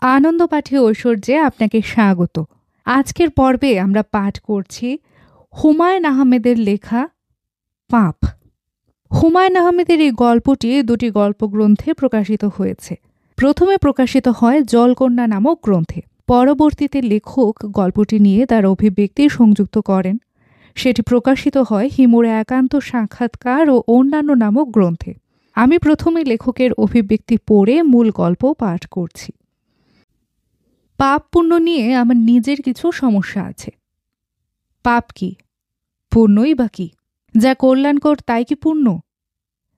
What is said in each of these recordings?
আনন্দ পাঠে ঐশ্বর্যে আপনাকে স্বাগত। আজকের পর্বে আমরা পাঠ করছি হুমায়ুন আহমেদের লেখা পাপ। হুমায়ুন আহমেদের এই গল্পটি দুটি গল্পগ্রন্থে প্রকাশিত হয়েছে। প্রথমে প্রকাশিত হয় জলকন্যা নামক গ্রন্থে। পরবর্তীতে লেখক গল্পটি নিয়ে তার অভিব্যক্তি সংযুক্ত করেন। সেটি প্রকাশিত হয় হিমুর একান্ত সাক্ষাৎকার ও অন্যান্য নামক গ্রন্থে। আমি প্রথমে লেখকের অভিব্যক্তি পড়ে মূল গল্প পাঠ করছি। পাপ পুণ্য নিয়ে আমার নিজের কিছু সমস্যা আছে। পাপ কি? পুণ্যই বা কি? যা কল্যাণকর তাই কি পুণ্য?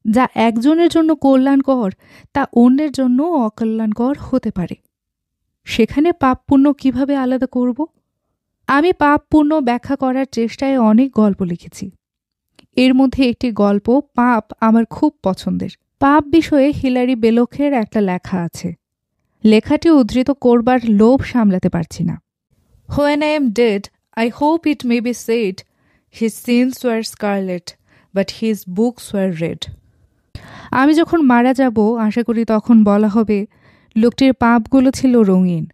যা একজনের জন্য কল্যাণকর তা অন্যের জন্য অকল্যাণকর হতে পারে। সেখানে পাপ পুণ্য কিভাবে আলাদা করব? আমি পাপ পুণ্য ব্যাখ্যা করার চেষ্টায় অনেক গল্প লিখেছি। এর মধ্যে একটি গল্প পাপ আমার খুব পছন্দের। পাপ বিষয়ে হিলারি বেলোখের একটা লেখা আছে। লেখাটি উদ্ধৃত করবার লোভ সামলাতে পারছি না। When I am dead, I hope it may be said, his sins were scarlet, but his books were red. আমি যখন মারা যাব আশা করি তখন বলা হবে, লোকটির পাপগুলো ছিল রঙিন,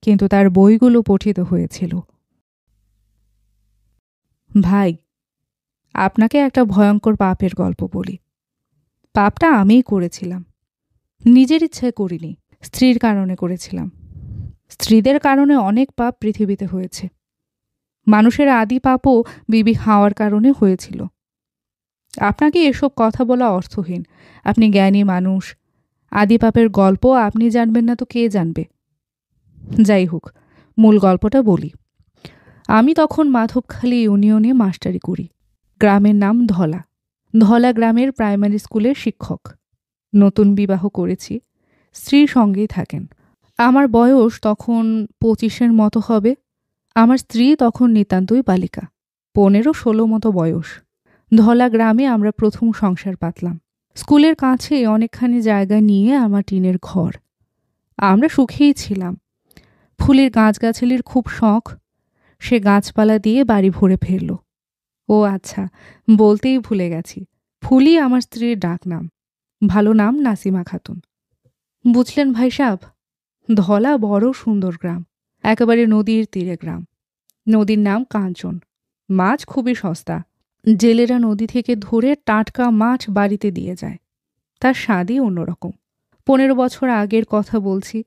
কিন্তু তার বইগুলো পঠিত হয়েছিল। ভাই, আপনাকে একটা ভয়ঙ্কর পাপের গল্প বলি। পাপটা আমিই করেছিলাম। নিজের ইচ্ছায় করিনি, স্ত্রীর কারণে করেছিলাম। স্ত্রীদের কারণে অনেক পাপ পৃথিবীতে হয়েছে। মানুষের আদি পাপও বিবি হাওয়ার কারণে হয়েছিল। আপনাকে এসব কথা বলা অর্থহীন। আপনি জ্ঞানী মানুষ। আদি পাপের গল্প আপনি জানবেন না তো কে জানবে? যাই হোক, মূল গল্পটা বলি। আমি তখন মাধবখালী ইউনিয়নে মাস্টারি করি। গ্রামের নাম ধলা। ধলা গ্রামের প্রাইমারি স্কুলের শিক্ষক। নতুন বিবাহ করেছি। স্ত্রী সঙ্গেই থাকেন। আমার বয়স তখন 25-এর মতো হবে। আমার স্ত্রী তখন নিতান্তই বালিকা, 15-16 মতো বয়স। ধলা গ্রামে আমরা প্রথম সংসার পাতলাম। স্কুলের কাছে অনেকখানি জায়গা নিয়ে আমার টিনের ঘর। আমরা সুখেই ছিলাম। ফুলের গাছগাছালির খুব শখ। সে গাছপালা দিয়ে বাড়ি ভরে ফেলল। ও আচ্ছা, বলতেই ভুলে গেছি, ফুলই আমার স্ত্রীর ডাক নাম। ভালো নাম নাসিমা খাতুন। বুঝলেন ভাই সাহেব, ধলা বড় সুন্দর গ্রাম। একেবারে নদীর তীরে গ্রাম। নদীর নাম কাঞ্চন। মাছ খুবই সস্তা। জেলেরা নদী থেকে ধরে টাটকা মাছ বাড়িতে দিয়ে যায়। তার স্বাদই অন্যরকম। 15 বছর আগের কথা বলছি।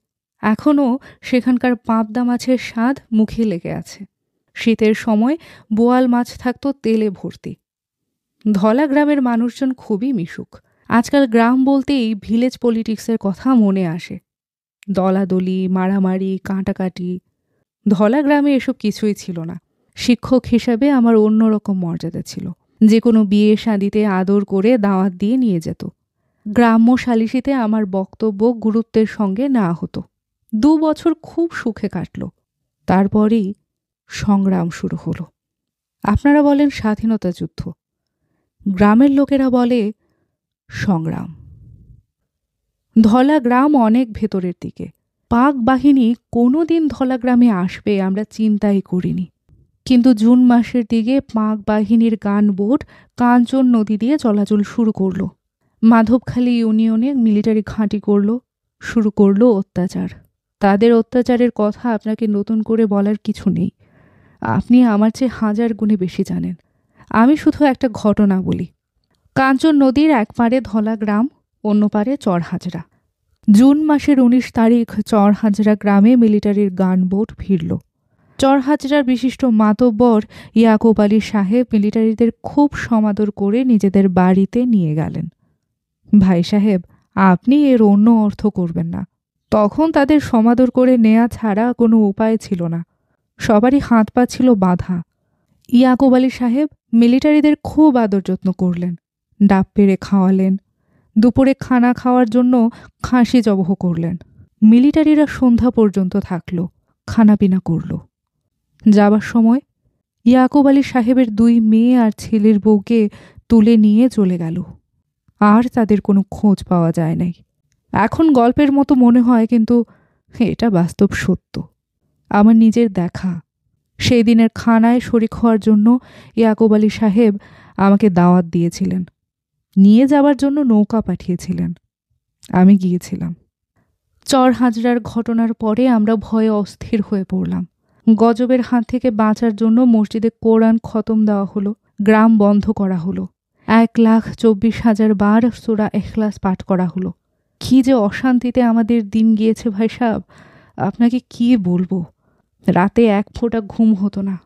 এখনও সেখানকার পাবদা মাছের স্বাদ মুখে লেগে আছে। শীতের সময় বোয়াল মাছ থাকতো তেলে ভর্তি। ধলা গ্রামের মানুষজন খুবই মিশুক। আজকাল গ্রাম বলতেই ভিলেজ পলিটিক্সের কথা মনে আসে। দলাদলি, মারামারি, কাঁটাকাটি। ধলা গ্রামে এসব কিছুই ছিল না। শিক্ষক হিসাবে আমার অন্যরকম মর্যাদা ছিল। যে কোনো বিয়ে শাদিতে আদর করে দাওয়াত দিয়ে নিয়ে যেত। গ্রাম্য সালিসিতে আমার বক্তব্য গুরুত্বের সঙ্গে নেওয়া হতো। 2 বছর খুব সুখে কাটল। তারপরেই সংগ্রাম শুরু হলো। আপনারা বলেন স্বাধীনতা যুদ্ধ, গ্রামের লোকেরা বলে সংগ্রাম। ধলা গ্রাম অনেক ভেতরের দিকে। পাক বাহিনী কোনো দিন ধলা গ্রামে আসবে আমরা চিন্তাই করিনি। কিন্তু জুন মাসের দিকে পাক বাহিনীর গানবোট কাঞ্চন নদী দিয়ে চলাচল শুরু করলো। মাধবখালী ইউনিয়নে মিলিটারি ঘাঁটি করল। শুরু করলো অত্যাচার। তাদের অত্যাচারের কথা আপনাকে নতুন করে বলার কিছু নেই। আপনি আমার চেয়ে 1000 গুণে বেশি জানেন। আমি শুধু একটা ঘটনা বলি। কাঞ্চন নদীর এক পারে ধলা গ্রাম, অন্য পারে চরহাজরা। জুন মাসের 19 তারিখ চরহাজরা গ্রামে মিলিটারির গানবোট ফিরল। চরহাজরার বিশিষ্ট মাতব্বর ইয়াকুব আলী সাহেব মিলিটারিদের খুব সমাদর করে নিজেদের বাড়িতে নিয়ে গেলেন। ভাই সাহেব, আপনি এর অন্য অর্থ করবেন না। তখন তাদের সমাদর করে নেয়া ছাড়া কোনো উপায় ছিল না। সবারই হাত পা ছিল বাঁধা। ইয়াকুব আলী সাহেব মিলিটারিদের খুব আদর যত্ন করলেন। ডাব পেড়ে খাওয়ালেন। দুপুরে খানা খাওয়ার জন্য খাসি জবহ করলেন। মিলিটারিরা সন্ধ্যা পর্যন্ত থাকলো, খানাপিনা করল। যাবার সময় ইয়াকুব আলী সাহেবের 2 মেয়ে আর ছেলের বউকে তুলে নিয়ে চলে গেল। আর তাদের কোনো খোঁজ পাওয়া যায় নাই। এখন গল্পের মতো মনে হয়, কিন্তু এটা বাস্তব সত্য। আমার নিজের দেখা। সেই দিনের খানায় শরিক হওয়ার জন্য ইয়াকুব আলী সাহেব আমাকে দাওয়াত দিয়েছিলেন। নিয়ে যাওয়ার জন্য নৌকা পাঠিয়েছিলেন। আমি গিয়েছিলাম। চর হাজরার ঘটনার পরে আমরা ভয়ে অস্থির হয়ে পড়লাম। গজবের হাত থেকে বাঁচার জন্য মসজিদে কোরআন খতম দেওয়া হলো, গ্রাম বন্ধ করা হলো, 1,24,000 বার সূরা ইখলাস পাঠ করা হলো। কি যে অশান্তিতে আমাদের দিন গিয়েছে ভাই সাহেব, আপনাকে কি বলবো। রাতে এক ফোঁটা ঘুম হতো না।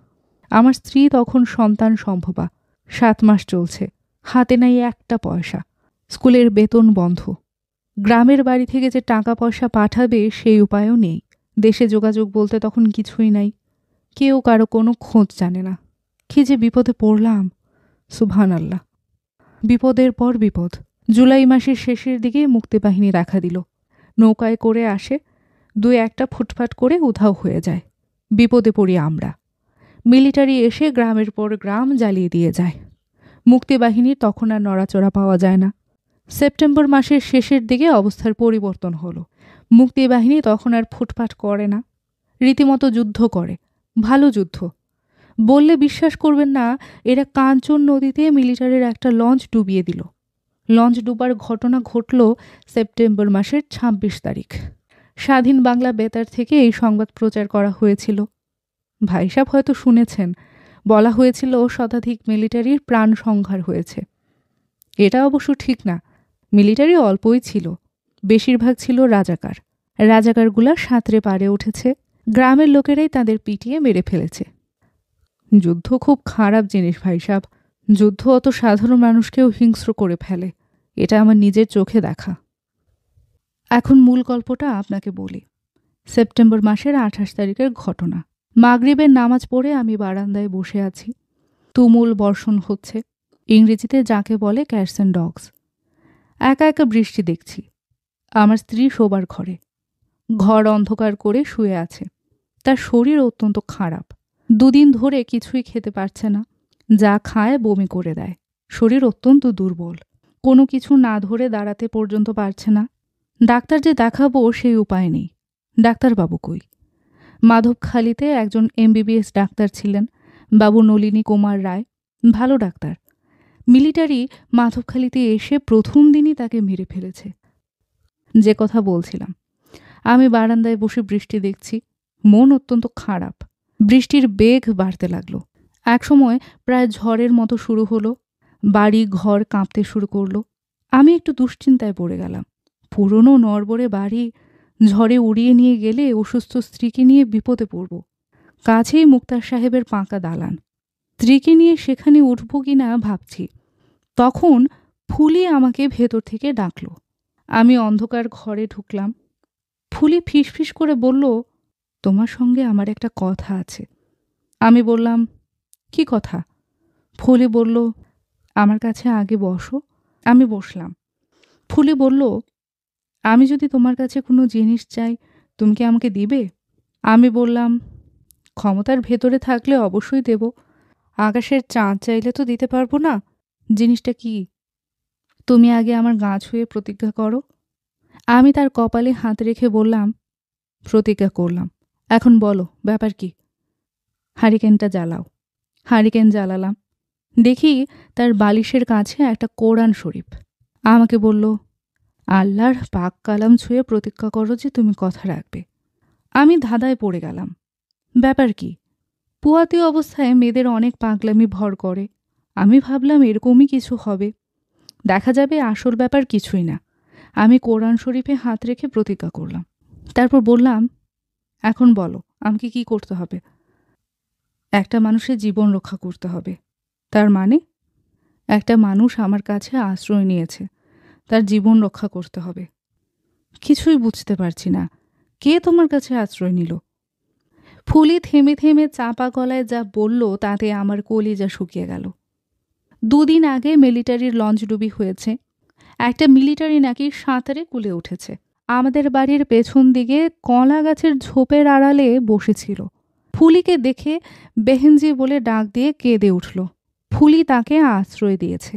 আমার স্ত্রী তখন সন্তান সম্ভবা, 7 মাস চলছে, হাতে নাই একটা পয়সা, স্কুলের বেতন বন্ধ, গ্রামের বাড়ি থেকে যে টাকা পয়সা পাঠাবে সেই উপায়ও নেই, দেশে যোগাযোগ বলতে তখন কিছুই নাই, কেউ কারো কোনো খোঁজ জানে না। কি যে বিপদে পড়লাম, সুবহানাল্লাহ। বিপদের পর বিপদ। জুলাই মাসের শেষের দিকে মুক্তিবাহিনী দেখা দিল। নৌকায় করে আসে, 2-1টা ফুটফাট করে উধাও হয়ে যায়। বিপদে পড়ি আমরা। মিলিটারি এসে গ্রামের পর গ্রাম জ্বালিয়ে দিয়ে যায়। মুক্তিবাহিনীর তখন আর নড়াচড়া পাওয়া যায় না। সেপ্টেম্বর মাসের শেষের দিকে অবস্থার পরিবর্তন হলো। মুক্তিবাহিনী তখন আর ফুটফাট করে না, রীতিমতো যুদ্ধ করে, ভালো যুদ্ধ। বললে বিশ্বাস করবেন না, এরা কাঞ্চন নদীতে মিলিটারির একটা লঞ্চ ডুবিয়ে দিল। লঞ্চ ডুবার ঘটনা ঘটল সেপ্টেম্বর মাসের 26 তারিখ। স্বাধীন বাংলা বেতার থেকে এই সংবাদ প্রচার করা হয়েছিল। ভাইসাব হয়তো শুনেছেন, বলা হয়েছিল শতাধিক মিলিটারির প্রাণ সংহার হয়েছে। এটা অবশ্য ঠিক না। মিলিটারি অল্পই ছিল, বেশিরভাগ ছিল রাজাকার। রাজাকারগুলা সাঁতরে পারে উঠেছে, গ্রামের লোকেরাই তাদের পিটিয়ে মেরে ফেলেছে। যুদ্ধ খুব খারাপ জিনিস ভাইসাব। যুদ্ধ অত সাধারণ মানুষকেও হিংস্র করে ফেলে, এটা আমার নিজের চোখে দেখা। এখন মূল গল্পটা আপনাকে বলি। সেপ্টেম্বর মাসের 28 তারিখের ঘটনা। মাগরিবের নামাজ পড়ে আমি বারান্দায় বসে আছি। তুমুল বর্ষণ হচ্ছে, ইংরেজিতে যাকে বলে ক্যাটস অ্যান্ড ডগস। একা একা বৃষ্টি দেখছি। আমার স্ত্রী শোবার ঘরে, ঘর অন্ধকার করে শুয়ে আছে। তার শরীর অত্যন্ত খারাপ। 2 দিন ধরে কিছুই খেতে পারছে না, যা খায় বমি করে দেয়। শরীর অত্যন্ত দুর্বল, কোনো কিছু না ধরে দাঁড়াতে পর্যন্ত পারছে না। ডাক্তার যে দেখাবো সেই উপায় নেই। ডাক্তারবাবু কই? মাধবখালীতে একজন MBBS ডাক্তার ছিলেন, বাবু নলিনী কুমার রায়, ভালো ডাক্তার। মিলিটারি মাধবখালীতে এসে প্রথম দিনই তাকে মেরে ফেলেছে। যে কথা বলছিলাম, আমি বারান্দায় বসে বৃষ্টি দেখছি, মন অত্যন্ত খারাপ। বৃষ্টির বেগ বাড়তে লাগলো। একসময় প্রায় ঝড়ের মতো শুরু হলো, বাড়ি ঘর কাঁপতে শুরু করলো। আমি একটু দুশ্চিন্তায় পড়ে গেলাম। পুরনো নড়বড়ে বাড়ি ঝড়ে উড়িয়ে নিয়ে গেলে অসুস্থ স্ত্রীকে নিয়ে বিপদে পড়ব। কাছেই মুক্তার সাহেবের পাঁকা দালান, স্ত্রীকে নিয়ে সেখানে উঠব কি না ভাবছি। তখন ফুলি আমাকে ভেতর থেকে ডাকল। আমি অন্ধকার ঘরে ঢুকলাম। ফুলি ফিসফিস করে বলল, তোমার সঙ্গে আমার একটা কথা আছে। আমি বললাম, কি কথা? ফুলি বলল, আমার কাছে আগে বসো। আমি বসলাম। ফুলি বলল, আমি যদি তোমার কাছে কোনো জিনিস চাই, তুমি কি আমাকে দিবে? আমি বললাম, ক্ষমতার ভেতরে থাকলে অবশ্যই দেব। আকাশের চাঁদ চাইলে তো দিতে পারবো না। জিনিসটা কি? তুমি আগে আমার গা ছুঁয়ে প্রতিজ্ঞা করো। আমি তার কপালে হাত রেখে বললাম, প্রতিজ্ঞা করলাম। এখন বলো ব্যাপার কি? হারিকেনটা জ্বালাও। হারিকেন জ্বালালাম। দেখি তার বালিশের কাছে একটা কোরআন শরীফ। আমাকে বলল, আল্লাহর পাক কালাম ছুঁয়ে প্রতিজ্ঞা করো যে তুমি কথা রাখবে। আমি ধাঁধায় পড়ে গেলাম। ব্যাপার কি? পুয়াতি অবস্থায় মেয়েদের অনেক পাগলামি ভর করে। আমি ভাবলাম এরকমই কিছু হবে, দেখা যাবে আসল ব্যাপার কিছুই না। আমি কোরআন শরীফে হাত রেখে প্রতিজ্ঞা করলাম। তারপর বললাম, এখন বলো আমাকে কি করতে হবে? একটা মানুষের জীবন রক্ষা করতে হবে। তার মানে? একটা মানুষ আমার কাছে আশ্রয় নিয়েছে, তার জীবন রক্ষা করতে হবে। কিছুই বুঝতে পারছি না, কে তোমার কাছে আশ্রয় নিল? ফুলি থেমে থেমে চাপা গলায় যা বলল তাতে আমার কলিজা শুকিয়ে গেল। 2 দিন আগে মিলিটারির লঞ্চ ডুবি হয়েছে। একটা মিলিটারি নাকি সাঁতারে কুলে উঠেছে। আমাদের বাড়ির পেছন দিকে কলা গাছের ঝোপের আড়ালে বসেছিল। ফুলিকে দেখে বেহেনজি বলে ডাক দিয়ে কেঁদে উঠল। ফুলি তাকে আশ্রয় দিয়েছে।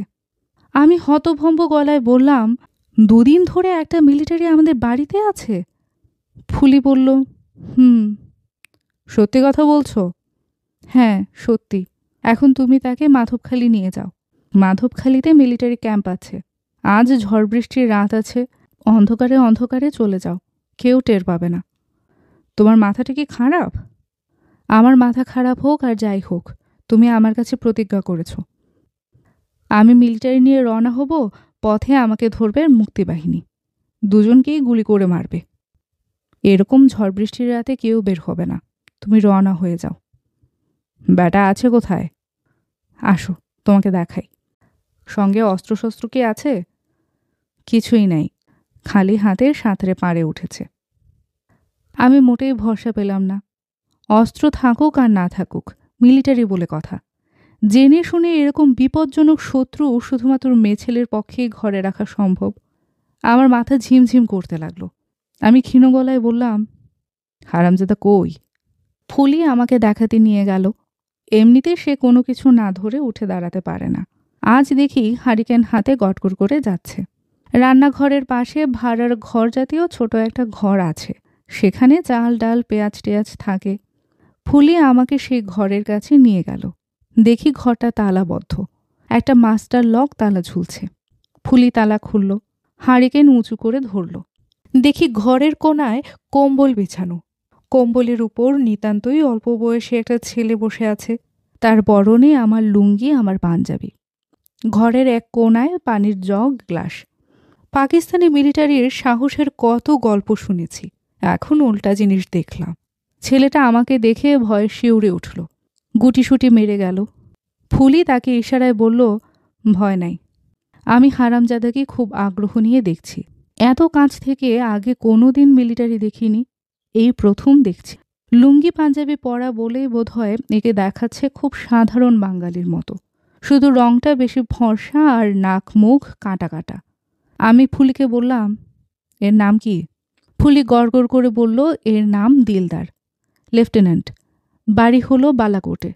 আমি হতভম্ব গলায় বললাম, 2 দিন ধরে একটা মিলিটারি আমাদের বাড়িতে আছে? ফুলি বলল, সত্যি কথা বলছো? হ্যাঁ সত্যি। এখন তুমি তাকে মাধবখালী নিয়ে যাও। মাধবখালীতে মিলিটারি ক্যাম্প আছে। আজ ঝড় বৃষ্টির রাত আছে, অন্ধকারে অন্ধকারে চলে যাও। কেউ টের পাবে না। তোমার মাথাটা কি খারাপ? আমার মাথা খারাপ হোক আর যাই হোক, তুমি আমার কাছে প্রতিজ্ঞা করেছ। আমি মিলিটারি নিয়ে রওনা হব, পথে আমাকে ধরবে মুক্তিবাহিনী, দুজনকেই গুলি করে মারবে। এরকম ঝড় বৃষ্টির রাতে কেউ বের হবে না। তুমি রওনা হয়ে যাও। ব্যাটা আছে কোথায়? আসো, তোমাকে দেখাই। সঙ্গে অস্ত্রশস্ত্র কি আছে? কিছুই নাই, খালি হাতে সাঁতরে পাড়ে উঠেছে। আমি মোটেই ভরসা পেলাম না। অস্ত্র থাকুক আর না থাকুক, মিলিটারি বলে কথা। জেনে শুনে এরকম বিপজ্জনক শত্রু শুধুমাত্র মেয়ে ছেলের পক্ষেই ঘরে রাখা সম্ভব। আমার মাথা ঝিমঝিম করতে লাগলো। আমি ক্ষীণ গলায় বললাম, হারামজাদা কই? ফুলি আমাকে দেখাতে নিয়ে গেল। এমনিতে সে কোনো কিছু না ধরে উঠে দাঁড়াতে পারে না। আজ দেখি হারিকেন হাতে গটগট করে যাচ্ছে। রান্নাঘরের পাশে ভাড়ার ঘর জাতীয় ছোট একটা ঘর আছে, সেখানে চাল ডাল পেঁয়াজ টেয়াজ থাকে। ফুলি আমাকে সেই ঘরের কাছে নিয়ে গেল। দেখি ঘরটা তালাবদ্ধ, একটা মাস্টার লক তালা ঝুলছে। ফুলি তালা খুলল, হারিকেন উঁচু করে ধরল। দেখি ঘরের কোণায় কম্বল বিছানো, কম্বলের উপর নিতান্তই অল্প বয়সী একটা ছেলে বসে আছে। তার পরনে আমার লুঙ্গি, আমার পাঞ্জাবি। ঘরের এক কোণায় পানির জগ, গ্লাস। পাকিস্তানি মিলিটারির সাহসের কত গল্প শুনেছি, এখন উল্টা জিনিস দেখলাম। ছেলেটা আমাকে দেখে ভয়ে শিউরে উঠল, গুটিসুটি মেরে গেল। ফুলি তাকে ইশারায় বলল, ভয় নাই। আমি হারামজাদাকে খুব আগ্রহ নিয়ে দেখছি। এত কাছ থেকে আগে কোনো দিন মিলিটারি দেখিনি, এই প্রথম দেখছি। লুঙ্গি পাঞ্জাবি পরা বলেই বোধহয় একে দেখাচ্ছে খুব সাধারণ বাঙালির মতো, শুধু রংটা বেশি ফর্সা আর নাক মুখ কাটা কাটা। আমি ফুলিকে বললাম, এর নাম কি? ফুলি গড়গড় করে বলল, এর নাম দিলদার, লেফটেন্যান্ট, বাড়ি হলো বালাকোটে।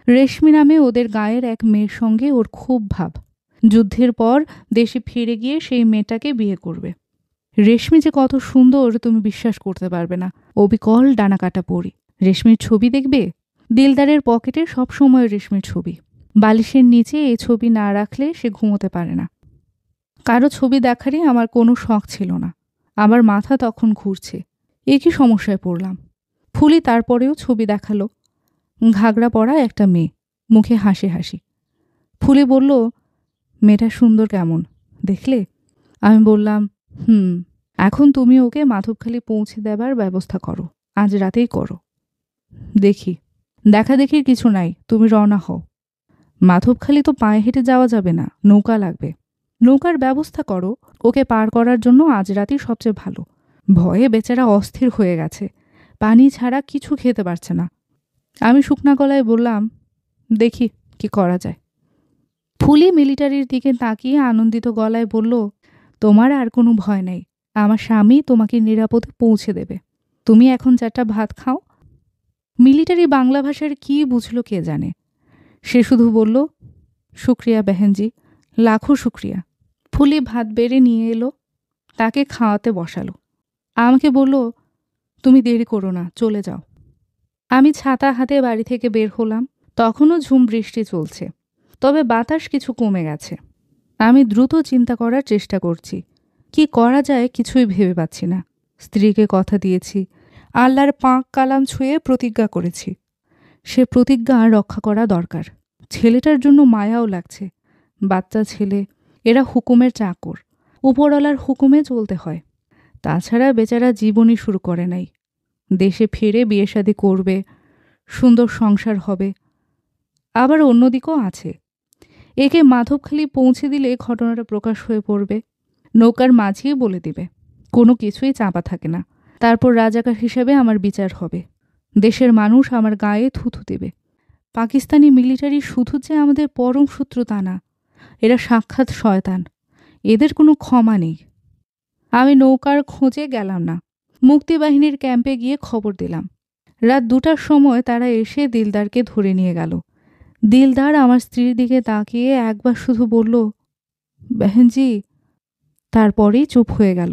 রেশমি নামে ওদের গায়ের এক মেয়ের সঙ্গে ওর খুব ভাব। যুদ্ধের পর দেশে ফিরে গিয়ে সেই মেয়েটাকে বিয়ে করবে। রেশমি যে কত সুন্দর তুমি বিশ্বাস করতে পারবে না। অবিকল ডানা কাটা পড়ি। রেশমির ছবি দেখবে? দিলদারের পকেটে সব সময় রেশমির ছবি। বালিশের নিচে এই ছবি না রাখলে সে ঘুমোতে পারে না। কারো ছবি দেখারই আমার কোনো শখ ছিল না। আমার মাথা তখন ঘুরছে, এ কি সমস্যায় পড়লাম। ফুলি তারপরেও ছবি দেখালো। ঘাগরা পরা একটা মেয়ে, মুখে হাসি হাসি। ফুলি বলল, মেয়েটা সুন্দর কেমন দেখলে? আমি বললাম, এখন তুমি ওকে মাধবখালি পৌঁছে দেবার ব্যবস্থা করো, আজ রাতেই করো। দেখি, দেখা দেখির কিছু নাই, তুমি রওনা হও। মাধবখালি তো পায়ে হেঁটে যাওয়া যাবে না, নৌকা লাগবে। নৌকার ব্যবস্থা করো, ওকে পার করার জন্য আজ রাতই সবচেয়ে ভালো। ভয়ে বেচারা অস্থির হয়ে গেছে, পানি ছাড়া কিছু খেতে পারছে না। আমি শুকনা গলায় বললাম, দেখি কি করা যায়। ফুলি মিলিটারির দিকে তাকিয়ে আনন্দিত গলায় বলল, তোমার আর কোনো ভয় নেই, আমার স্বামী তোমাকে নিরাপদে পৌঁছে দেবে। তুমি এখন 4টা ভাত খাও। মিলিটারি বাংলা ভাষার কি বুঝলো কে জানে। সে শুধু বলল, শুক্রিয়া বেহেনজি, লাখো শুক্রিয়া। ফুলি ভাত বেড়ে নিয়ে এলো, তাকে খাওয়াতে বসালো। আমাকে বলল, তুমি দেরি করো না, চলে যাও। আমি ছাতা হাতে বাড়ি থেকে বের হলাম। তখনও ঝুম বৃষ্টি চলছে, তবে বাতাস কিছু কমে গেছে। আমি দ্রুত চিন্তা করার চেষ্টা করছি, কি করা যায় কিছুই ভেবে পাচ্ছি না। স্ত্রীকে কথা দিয়েছি, আল্লাহর পাক কালাম ছুঁয়ে প্রতিজ্ঞা করেছি। সে প্রতিজ্ঞা রক্ষা করা দরকার। ছেলেটার জন্য মায়াও লাগছে, বাচ্চা ছেলে, এরা হুকুমের চাকর, উপরওয়ালার হুকুমে চলতে হয়। তাছাড়া বেচারা জীবনই শুরু করে নাই। দেশে ফিরে বিয়ে শাদী করবে, সুন্দর সংসার হবে। আবার অন্যদিকও আছে, একে মাধবখালি পৌঁছে দিলে ঘটনাটা প্রকাশ হয়ে পড়বে, নৌকার মাঝিই বলে দিবে, কোনো কিছুই চাপা থাকে না। তারপর রাজাকার হিসেবে আমার বিচার হবে, দেশের মানুষ আমার গায়ে থুথু দেবে। পাকিস্তানি মিলিটারি শুধু যে আমাদের পরম শত্রু তা না, এরা সাক্ষাৎ শয়তান, এদের কোনো ক্ষমা নেই। আমি নৌকার খোঁজে গেলাম না, মুক্তিবাহিনীর ক্যাম্পে গিয়ে খবর দিলাম। রাত 2টার সময় তারা এসে দিলদারকে ধরে নিয়ে গেল। দিলদার আমার স্ত্রীর দিকে তাকিয়ে একবার শুধু বলল, বেহেনজি, তারপরেই চুপ হয়ে গেল।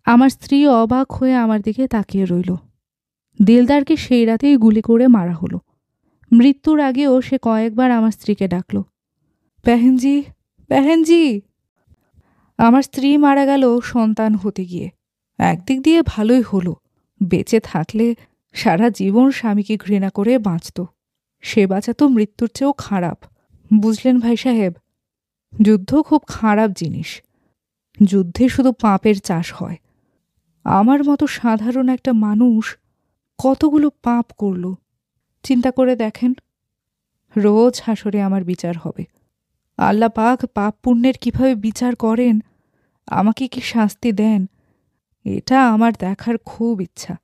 আমার স্ত্রী অবাক হয়ে আমার দিকে তাকিয়ে রইল। দিলদারকে সেই রাতেই গুলি করে মারা হলো। মৃত্যুর আগেও সে কয়েকবার আমার স্ত্রীকে ডাকল, বেহেনজি, বেহেনজি। আমার স্ত্রী মারা গেল সন্তান হতে গিয়ে, একদিক দিয়ে ভালোই হলো, বেঁচে থাকলে সারা জীবন স্বামীকে ঘৃণা করে বাঁচত। সে বাঁচা তো মৃত্যুর চেয়েও খারাপ। বুঝলেন ভাই সাহেব, যুদ্ধ খুব খারাপ জিনিস। যুদ্ধে শুধু পাপের চাষ হয়। আমার মতো সাধারণ একটা মানুষ কতগুলো পাপ করল চিন্তা করে দেখেন। রোজ হাসরে আমার বিচার হবে। আল্লাহ পাক পাপ পুণ্যের কিভাবে বিচার করেন, আমাকে কি শাস্তি দেন, এটা আমার দেখার খুব ইচ্ছা।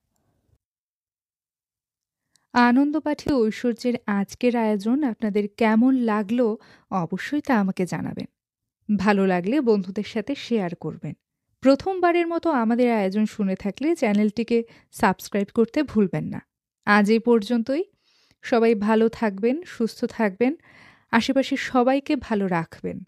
আনন্দপাঠী ঐশ্বর্যের আজকের আয়োজন আপনাদের কেমন লাগলো অবশ্যই তা আমাকে জানাবেন। ভালো লাগলে বন্ধুদের সাথে শেয়ার করবেন। প্রথমবারের মতো আমাদের আয়োজন শুনে থাকলে চ্যানেলটিকে সাবস্ক্রাইব করতে ভুলবেন না। আজ এই পর্যন্তই। সবাই ভালো থাকবেন, সুস্থ থাকবেন, আশেপাশের সবাইকে ভালো রাখবেন।